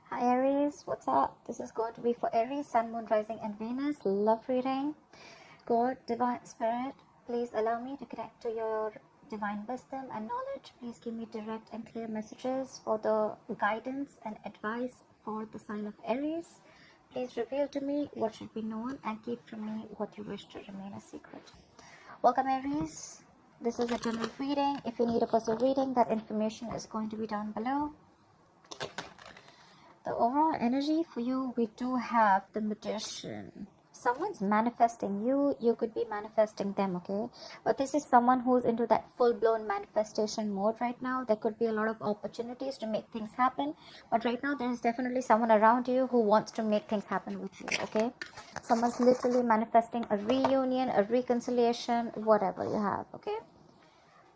Hi Aries, what's up? This is going to be for Aries, Sun, Moon, Rising and Venus. Love reading. God, Divine Spirit, please allow me to connect to your divine wisdom and knowledge. Please give me direct and clear messages for the guidance and advice for the sign of Aries. Please reveal to me what should be known and keep from me what you wish to remain a secret. Welcome Aries. This is a general reading. If you need a personal reading, that information is going to be down below. The overall energy for you, we do have the Magician. Someone's manifesting you, you could be manifesting them, okay? But this is someone who's into that full-blown manifestation mode right now. There could be a lot of opportunities to make things happen, but right now there is definitely someone around you who wants to make things happen with you, okay? Someone's literally manifesting a reunion, a reconciliation, whatever you have, okay?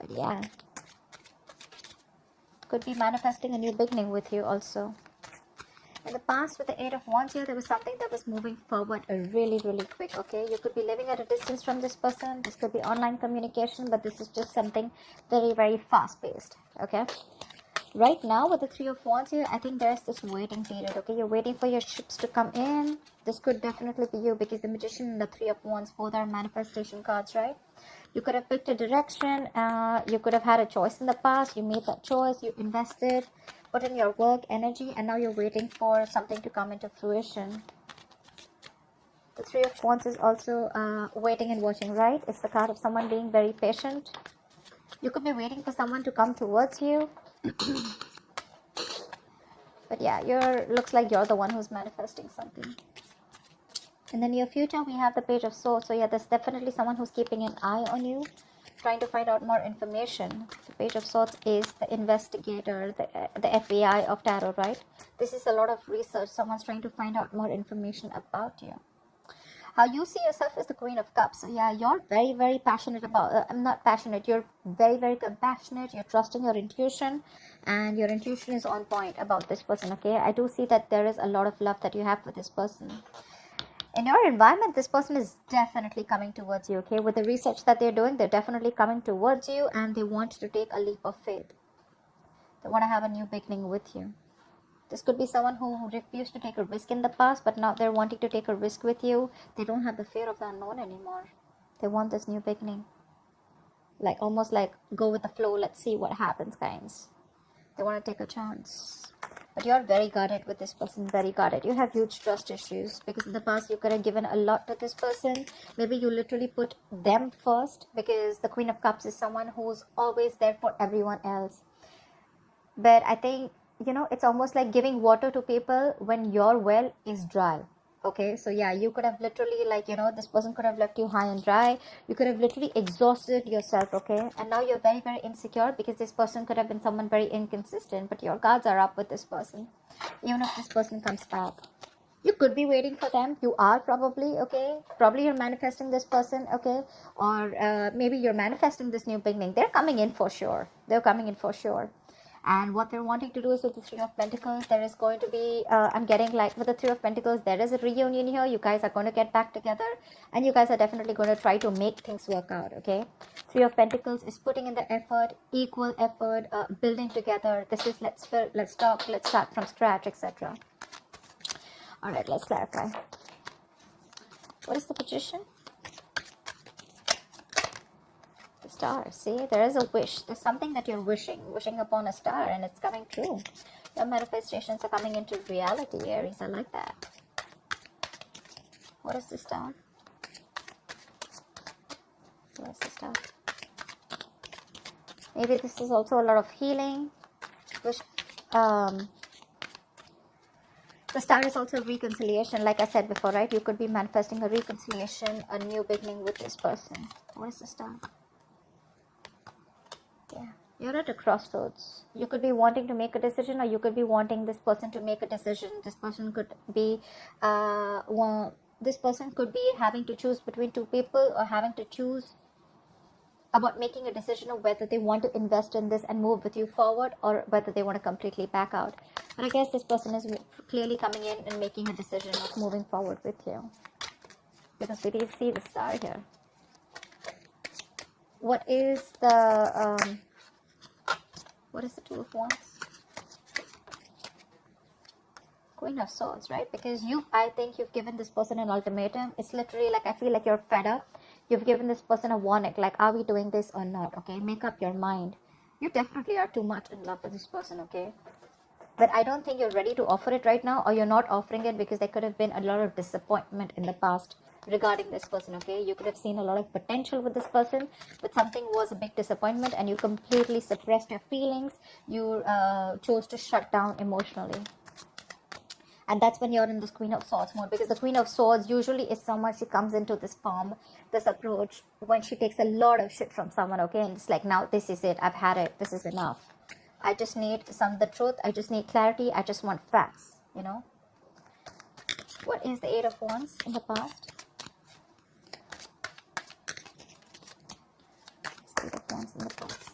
But yeah, could be manifesting a new beginning with you also. In the past, with the Eight of Wands here, there was something that was moving forward really quick, okay? You could be living at a distance from this person. This could be online communication, but this is just something very fast-paced, okay? Right now, with the Three of Wands here, I think there's this waiting period, okay? You're waiting for your ships to come in. This could definitely be you because the Magician and the Three of Wands both are manifestation cards, right? You could have picked a direction. You could have had a choice in the past. You made that choice. You invested, put in your work, energy, and now you're waiting for something to come into fruition. The Three of Wands is also waiting and watching, right? It's the card of someone being very patient. You could be waiting for someone to come towards you. But yeah, looks like you're the one who's manifesting something. In the near future, we have the Page of Swords. So yeah, there's definitely someone who's keeping an eye on you, trying to find out more information. The Page of Swords is the investigator, the FBI of tarot, right? This is a lot of research. Someone's trying to find out more information about you. How you see yourself is the Queen of Cups. So yeah, you're very passionate about, I'm not passionate, you're very compassionate. You're trusting your intuition, and your intuition is on point about this person, okay? I do see that there is a lot of love that you have for this person. In your environment, this person is definitely coming towards you, okay? With the research that they're doing, they're definitely coming towards you, and they want to take a leap of faith. They want to have a new beginning with you. This could be someone who refused to take a risk in the past, but now they're wanting to take a risk with you. They don't have the fear of the unknown anymore. They want this new beginning. Like, almost like, go with the flow, let's see what happens, guys. They want to take a chance. But you're very guarded with this person, very guarded. You have huge trust issues because in the past you could have given a lot to this person. Maybe you literally put them first, because the Queen of Cups is someone who's always there for everyone else. But I think, you know, it's almost like giving water to people when your well is dry. Okay, so yeah, you could have literally, like, you know, this person could have left you high and dry. You could have literally exhausted yourself, okay? And now you're very insecure because this person could have been someone very inconsistent, but your guards are up with this person. Even if this person comes back, you could be waiting for them. You are probably, okay? Probably you're manifesting this person, okay? Or maybe you're manifesting this new beginning. They're coming in for sure. They're coming in for sure. And what they're wanting to do is with the Three of Pentacles, there is going to be, I'm getting like with the Three of Pentacles, there is a reunion here. You guys are going to get back together, and you guys are definitely going to try to make things work out, okay? Three of Pentacles is putting in the effort, equal effort, building together. This is let's talk, let's start from scratch, etc. All right, let's clarify. What is the Magician? Star. See, there is a wish. There's something that you're wishing upon a star, and it's coming true. Your manifestations are coming into reality, Aries. I like that. What is the star? What is the star? Maybe this is also a lot of healing. The star is also reconciliation, like I said before, right? You could be manifesting a reconciliation, a new beginning with this person. What is the star? Yeah, you're at a crossroads. You could be wanting to make a decision, or you could be wanting this person to make a decision. This person could be this person could be having to choose between two people, or having to choose about making a decision of whether they want to invest in this and move with you forward, or whether they want to completely back out. But I guess this person is clearly coming in and making a decision of moving forward with you, because we did see the star here. What is the Two of Wands? Queen of Swords, right? Because I think you've given this person an ultimatum. It's literally like, I feel like you're fed up. You've given this person a warning, like, are we doing this or not? Okay, make up your mind. You definitely are too much in love with this person, okay? But I don't think you're ready to offer it right now, or you're not offering it because there could have been a lot of disappointment in the past regarding this person, okay? You could have seen a lot of potential with this person, but something was a big disappointment and you completely suppressed your feelings. You chose to shut down emotionally. And that's when you're in this Queen of Swords mode, because the Queen of Swords usually is someone, she comes into this form, this approach, when she takes a lot of shit from someone, okay? And it's like, now this is it. I've had it. This is enough. I just need the truth. I just need clarity. I just want facts, you know? What is the Eight of Wands in the past? Eight of Wands in the past.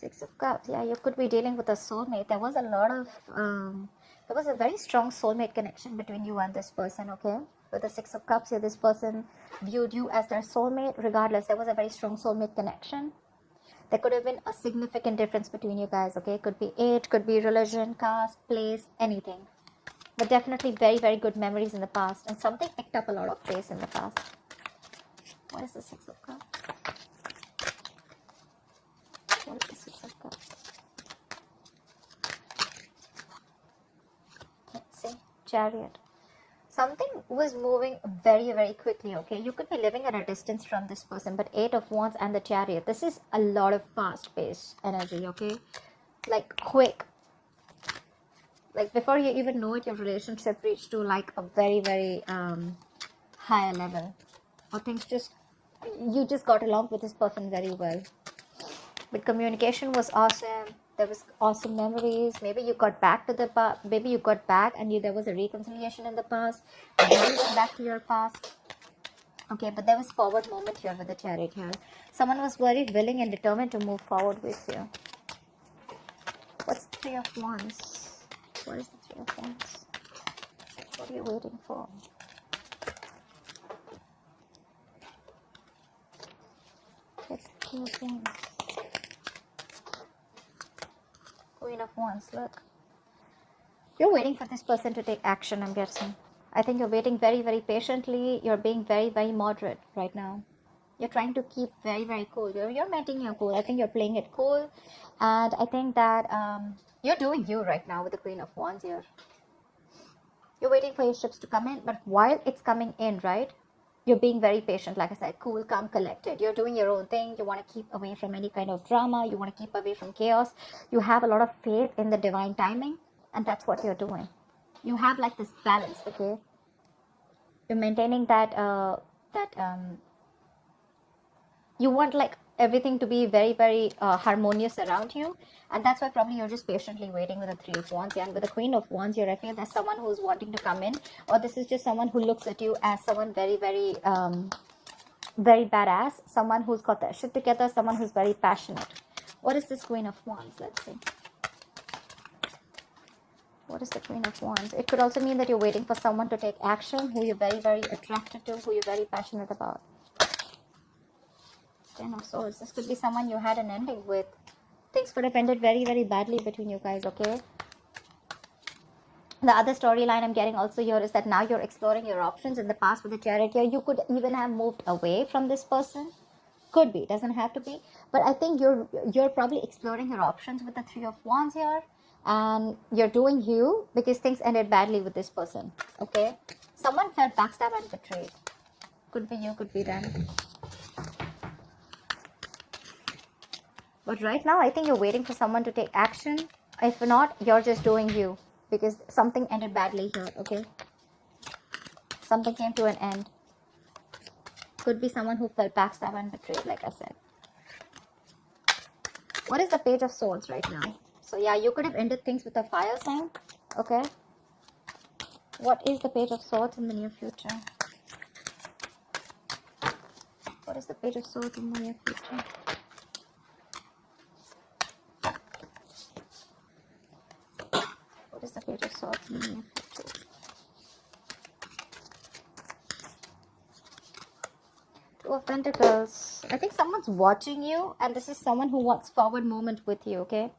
Six of Cups. Yeah, you could be dealing with a soulmate. There was a lot of there was a very strong soulmate connection between you and this person, okay? With the Six of Cups here, this person viewed you as their soulmate. Regardless, there was a very strong soulmate connection. There could have been a significant difference between you guys, okay? Could be age, could be religion, caste, place, anything. But definitely very, very good memories in the past. And something picked up a lot of pace in the past. What is the Six of Cups? What is the Six of Cups? Let's see. Chariot. Something was moving very, very quickly, okay? You could be living at a distance from this person, but Eight of Wands and the Chariot. This is a lot of fast-paced energy, okay? Like, quick. Like, before you even know it, your relationship reached to, like, a very, very higher level. Or things just, you just got along with this person very well. But communication was awesome. There was awesome memories. Maybe you got back to the past. Maybe you got back and there was a reconciliation in the past. And then you went back to your past. Okay, but there was forward movement here with the Chariot here. Someone was very willing and determined to move forward with you. What's the Three of Wands? What is the Three of Wands? What are you waiting for? What's the Three of Wands? Queen of Wands, look. You're waiting for this person to take action, I'm guessing. I think you're waiting very, very patiently. You're being very, very moderate right now. You're trying to keep very, very cool. You're maintaining your cool. I think you're playing it cool. And I think that you're doing you right now with the Queen of Wands here. You're waiting for your ships to come in. But while it's coming in, right? You're being very patient, like I said, cool, calm, collected. You're doing your own thing. You want to keep away from any kind of drama. You want to keep away from chaos. You have a lot of faith in the divine timing, and that's what you're doing. You have like this balance, okay? You're maintaining that, you want like everything to be very, very harmonious around you, and that's why probably you're just patiently waiting with the Three of Wands. And with the Queen of Wands here, I feel there's someone who's wanting to come in, or this is just someone who looks at you as someone very, very very badass, someone who's got their shit together, someone who's very passionate. What is this Queen of Wands? Let's see. What is the Queen of Wands? It could also mean that you're waiting for someone to take action, who you're very, very attracted to, who you're very passionate about. Ten of Swords. This could be someone you had an ending with. Things could have ended very, very badly between you guys, okay? The other storyline I'm getting also here is that now you're exploring your options. In the past with the Chariot here, you could even have moved away from this person. Could be, doesn't have to be. But I think you're probably exploring your options with the Three of Wands here. And you're doing you because things ended badly with this person, okay? Someone felt backstabbed and betrayed. Could be you, could be them. But right now, I think you're waiting for someone to take action. If not, you're just doing you. Because something ended badly here, okay? Something came to an end. Could be someone who felt backstabbed and betrayed, like I said. What is the Page of Swords right now? So yeah, you could have ended things with a fire sign, okay? What is the Page of Swords in the near future? What is the Page of Swords in the near future? What is the Page of Swords in the near future? Two of Pentacles. I think someone's watching you, and this is someone who wants forward movement with you, okay?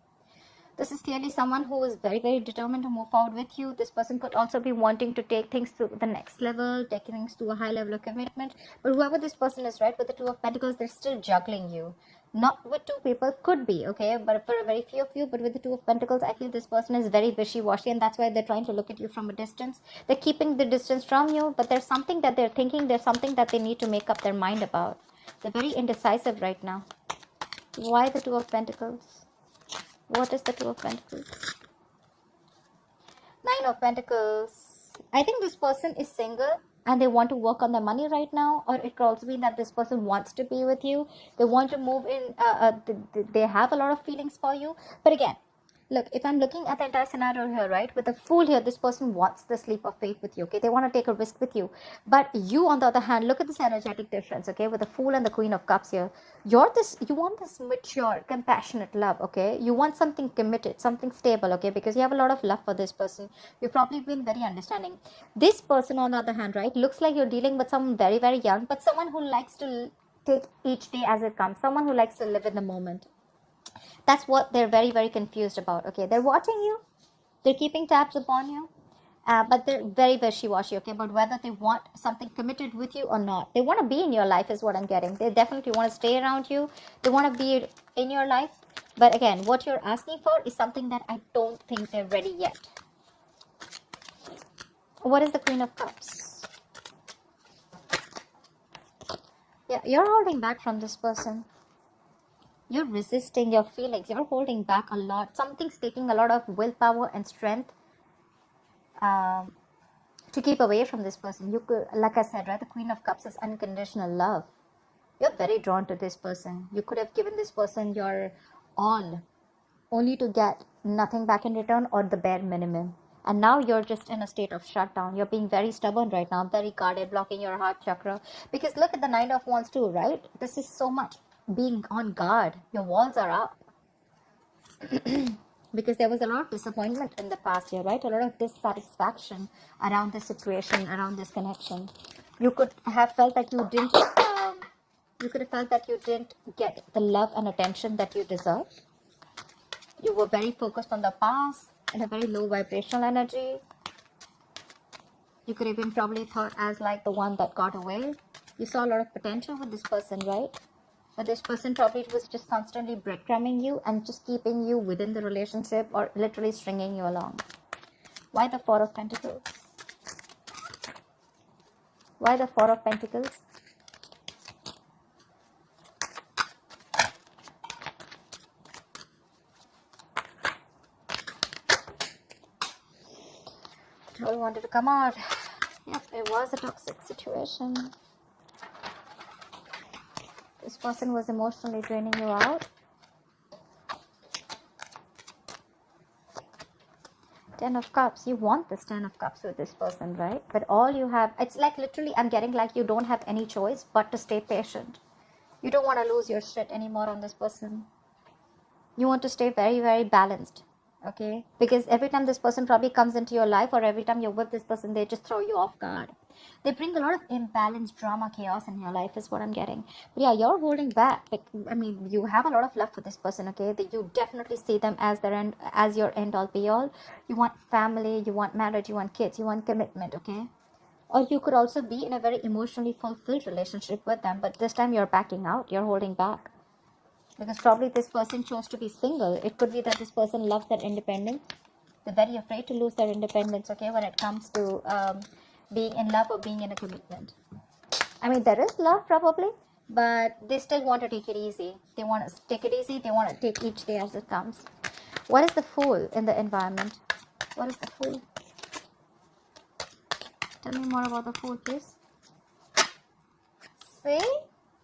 This is clearly someone who is very, very determined to move forward with you. This person could also be wanting to take things to the next level, take things to a high level of commitment. But whoever this person is, right, with the Two of Pentacles, they're still juggling you. Not with two people, could be, okay? But for a very few of you, but with the Two of Pentacles, I feel this person is very wishy-washy, and that's why they're trying to look at you from a distance. They're keeping the distance from you, but there's something that they're thinking, there's something that they need to make up their mind about. They're very indecisive right now. Why the Two of Pentacles? What is the Two of Pentacles? Nine of Pentacles. I think this person is single and they want to work on their money right now, or it could also be that this person wants to be with you. They want to move in. They have a lot of feelings for you. But again, look, if I'm looking at the entire scenario here, right, with the Fool here, this person wants this leap of faith with you, okay? They want to take a risk with you. But you, on the other hand, look at this energetic difference, okay? With the Fool and the Queen of Cups here. You want this mature, compassionate love, okay? You want something committed, something stable, okay? Because you have a lot of love for this person. You've probably been very understanding. This person, on the other hand, right, looks like you're dealing with someone very, very young, but someone who likes to take each day as it comes. Someone who likes to live in the moment. That's what they're very, very confused about, okay? They're watching you. They're keeping tabs upon you. But they're very wishy-washy, okay? But whether they want something committed with you or not. They want to be in your life is what I'm getting. They definitely want to stay around you. They want to be in your life. But again, what you're asking for is something that I don't think they're ready yet. What is the Queen of Cups? Yeah, you're holding back from this person. You're resisting your feelings. You're holding back a lot. Something's taking a lot of willpower and strength to keep away from this person. You could, like I said, right, the Queen of Cups is unconditional love. You're very drawn to this person. You could have given this person your all, only to get nothing back in return or the bare minimum. And now you're just in a state of shutdown. You're being very stubborn right now, very guarded, blocking your heart chakra. Because look at the Nine of Wands too, right? This is so much being on guard. Your walls are up. Because there was a lot of disappointment in the past year, right? A lot of dissatisfaction around this situation, around this connection. You could have felt that you didn't get the love and attention that you deserve. You were very focused on the past in a very low vibrational energy. You could even probably thought as like the one that got away. You saw a lot of potential with this person, right? But this person probably was just constantly breadcrumbing you and just keeping you within the relationship or literally stringing you along. Why the Four of Pentacles? Why the Four of Pentacles? I really wanted to come out. Yep, it was a toxic situation. This person was emotionally draining you out. Ten of Cups. You want this Ten of Cups with this person, right? But all you have, it's like literally I'm getting like you don't have any choice but to stay patient. You don't want to lose your shit anymore on this person. You want to stay very, very balanced. Okay? Because every time this person probably comes into your life or every time you're with this person, they just throw you off guard. They bring a lot of imbalance, drama, chaos in your life is what I'm getting. But yeah, you're holding back. Like, I mean, you have a lot of love for this person, okay? That you definitely see them as their end, as your end all be all. You want family, you want marriage, you want kids, you want commitment, okay? Or you could also be in a very emotionally fulfilled relationship with them, but this time you're backing out, you're holding back. Because probably this person chose to be single. It could be that this person loves their independence. They're very afraid to lose their independence, okay, when it comes to being in love or being in a commitment. I mean, there is love probably, but they still want to take it easy. They want to take it easy. They want to take each day as it comes. What is the Fool in the environment? What is the Fool? Tell me more about the Fool, please. See?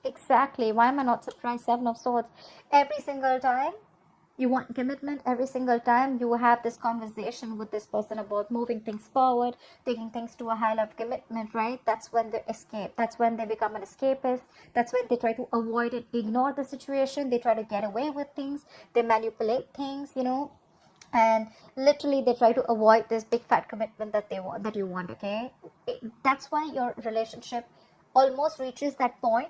Exactly. Why am I not surprised? Seven of Swords. Every single time you want commitment, every single time you have this conversation with this person about moving things forward, taking things to a high level of commitment, right? That's when they escape. That's when they become an escapist. That's when they try to avoid it, ignore the situation. They try to get away with things. They manipulate things, you know, and literally they try to avoid this big fat commitment that they want, that you want, okay? That's why your relationship almost reaches that point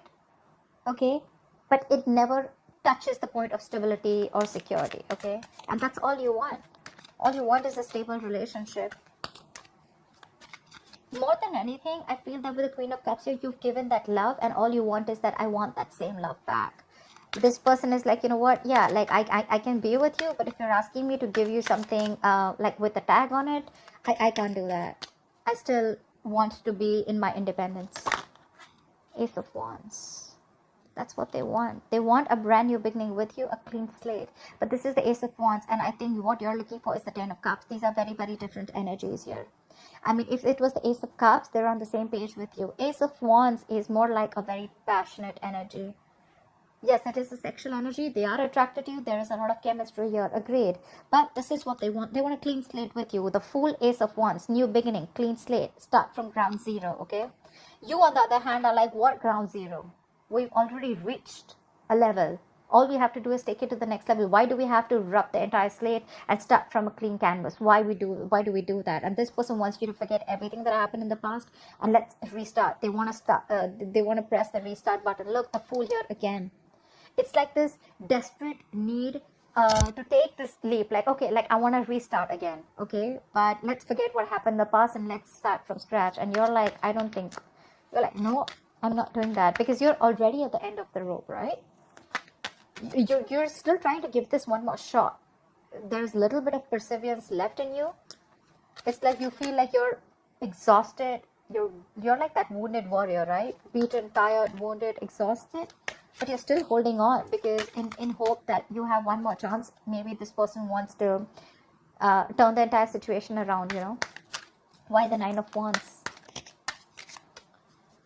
okay? But it never touches the point of stability or security, okay? And that's all you want. All you want is a stable relationship. More than anything, I feel that with the Queen of Cups here, you've given that love, and all you want is that I want that same love back. This person is like, you know what, yeah, like I can be with you, but if you're asking me to give you something like with a tag on it, I can't do that. I still want to be in my independence. Ace of Wands. That's what they want. They want a brand new beginning with you, a clean slate. But this is the Ace of Wands, and I think what you're looking for is the Ten of Cups. These are very, very different energies here. I mean, if it was the Ace of Cups, they're on the same page with you. Ace of Wands is more like a very passionate energy. Yes, it is a sexual energy. They are attracted to you. There is a lot of chemistry here. Agreed. But this is what they want. They want a clean slate with you. The full Ace of Wands. New beginning. Clean slate. Start from ground zero. Okay. You, on the other hand, are like, what ground zero? We've already reached a level. All we have to do is take it to the next level. Why do we have to rub the entire slate and start from a clean canvas? Why do we do that? And this person wants you to forget everything that happened in the past and let's restart. They want to start. They want to press the restart button. Look, the Fool here again. It's like this desperate need to take this leap. Like, okay, like I want to restart again. Okay, but let's forget what happened in the past and let's start from scratch. And you're like, I don't think. You're like, no, I'm not doing that, because you're already at the end of the rope, right? You're still trying to give this one more shot. There's a little bit of perseverance left in you. It's like you feel like you're exhausted. You're like that wounded warrior, right? Beaten, tired, wounded, exhausted. But you're still holding on, because in hope that you have one more chance. Maybe this person wants to turn the entire situation around, you know. Why the Nine of Wands?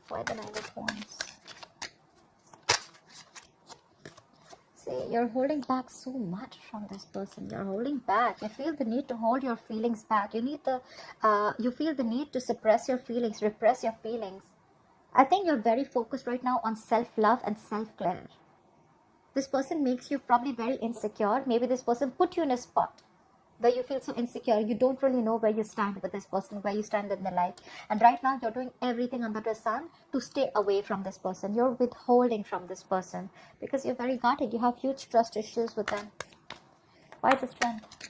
Why the Nine of Wands? See, you're holding back so much from this person. You're holding back. You feel the need to hold your feelings back. You feel the need to suppress your feelings, repress your feelings. I think you're very focused right now on self-love and self-care. This person makes you probably very insecure. Maybe this person put you in a spot where you feel so insecure. You don't really know where you stand with this person, where you stand in their life. And right now, you're doing everything under the sun to stay away from this person. You're withholding from this person because you're very guarded. You have huge trust issues with them. Why the Strength?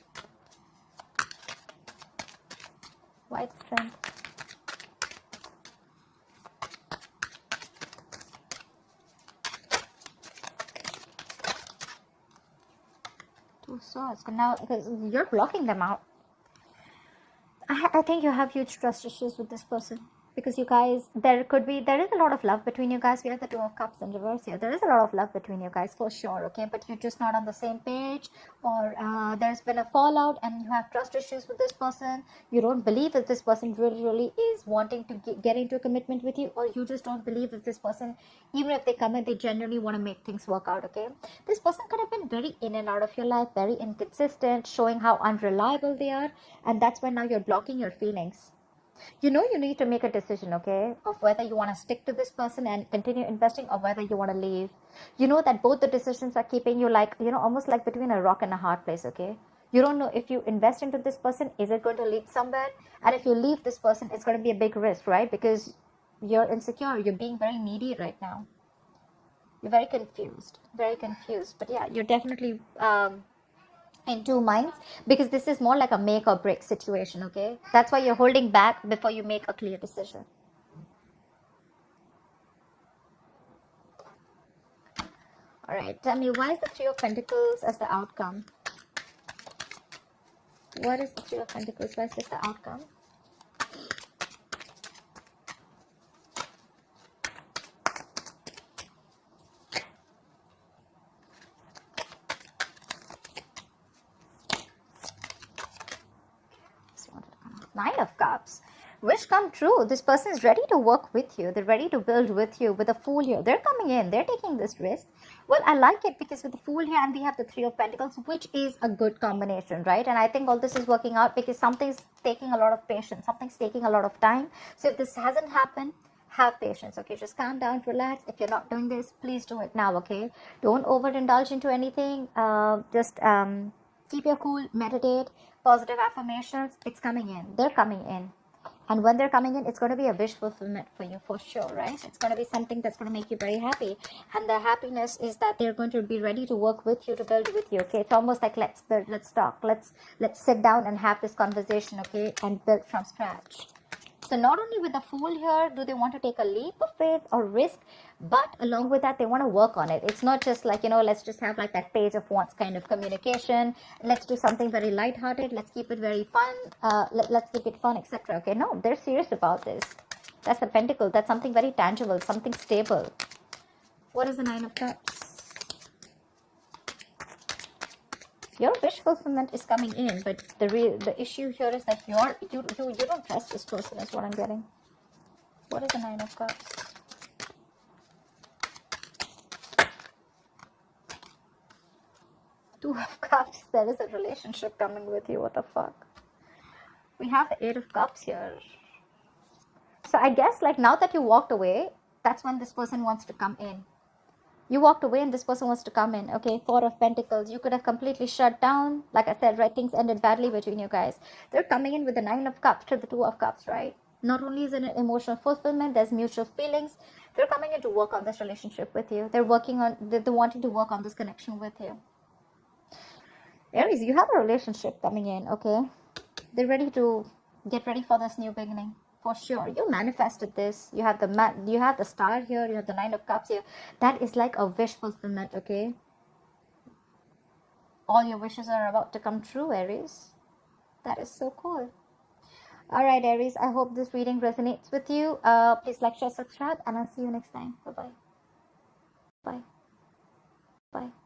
Why the Strength? Two Swords. Now, because you're blocking them out. I think you have huge trust issues with this person, because you guys, there is a lot of love between you guys. We have the Two of Cups in reverse here. There is a lot of love between you guys for sure, okay? But you're just not on the same page, or there's been a fallout and you have trust issues with this person. You don't believe that this person really is wanting to get into a commitment with you, or you just don't believe that this person, even if they come in, they genuinely want to make things work out, okay? This person could have been very in and out of your life, very inconsistent, showing how unreliable they are, and that's why now you're blocking your feelings. You know, you need to make a decision, okay, of whether you want to stick to this person and continue investing, or whether you want to leave. You know that both the decisions are keeping you, like, you know, almost like between a rock and a hard place, okay? You don't know if you invest into this person, is it going to lead somewhere? And if you leave this person, it's going to be a big risk, right? Because you're insecure. You're being very needy right now. You're very confused. But yeah, you're definitely in two minds, because this is more like a make or break situation, okay? That's why you're holding back before you make a clear decision. All right, tell me, why is the Three of Pentacles as the outcome? What is the Three of Pentacles? Why is this the outcome? Nine of Cups. Wish come true. This person is ready to work with you. They're ready to build with you. With a Fool here, they're coming in. They're taking this risk. Well, I like it, because with the Fool here and we have the Three of Pentacles, which is a good combination, right? And I think all this is working out because something's taking a lot of patience. Something's taking a lot of time. So if this hasn't happened, have patience, okay? Just calm down, relax. If you're not doing this, please do it now, okay? Don't overindulge into anything. Just keep your cool, meditate, positive affirmations. It's coming in. They're coming in. And when they're coming in, it's going to be a wish fulfillment for you for sure, right? It's going to be something that's going to make you very happy. And the happiness is that they're going to be ready to work with you, to build with you, okay? It's almost like let's build, let's talk, let's sit down and have this conversation, okay? And build from scratch. So not only with the Fool here, do they want to take a leap of faith or risk, but along with that, they want to work on it. It's not just like, let's just have like that Page of Wands kind of communication. Let's do something very lighthearted. Let's keep it very fun. Let's keep it fun, etc. Okay, no, they're serious about this. That's the Pentacle. That's something very tangible, something stable. What is the Nine of Cups? Your wish fulfillment is coming in, but the issue here is that you don't trust this person, is what I'm getting. What is the Nine of Cups? Two of Cups. There is a relationship coming with you. What the fuck? We have the Eight of Cups here. So I guess like now that you walked away, that's when this person wants to come in. You walked away and this person wants to come in, okay? Four of Pentacles. You could have completely shut down. Like I said, right? Things ended badly between you guys. They're coming in with the Nine of Cups to the Two of Cups, right? Not only is it an emotional fulfillment, there's mutual feelings. They're coming in to work on this relationship with you. They're wanting to work on this connection with you. Aries, you have a relationship coming in, okay? They're ready to get ready for this new beginning. For sure, you manifested this. You have the Star here. You have the Nine of Cups here. That is like a wish fulfillment, okay? All your wishes are about to come true, Aries. That is so cool. All right, Aries. I hope this reading resonates with you. Please like, share, subscribe, and I'll see you next time. Bye-bye. Bye. Bye.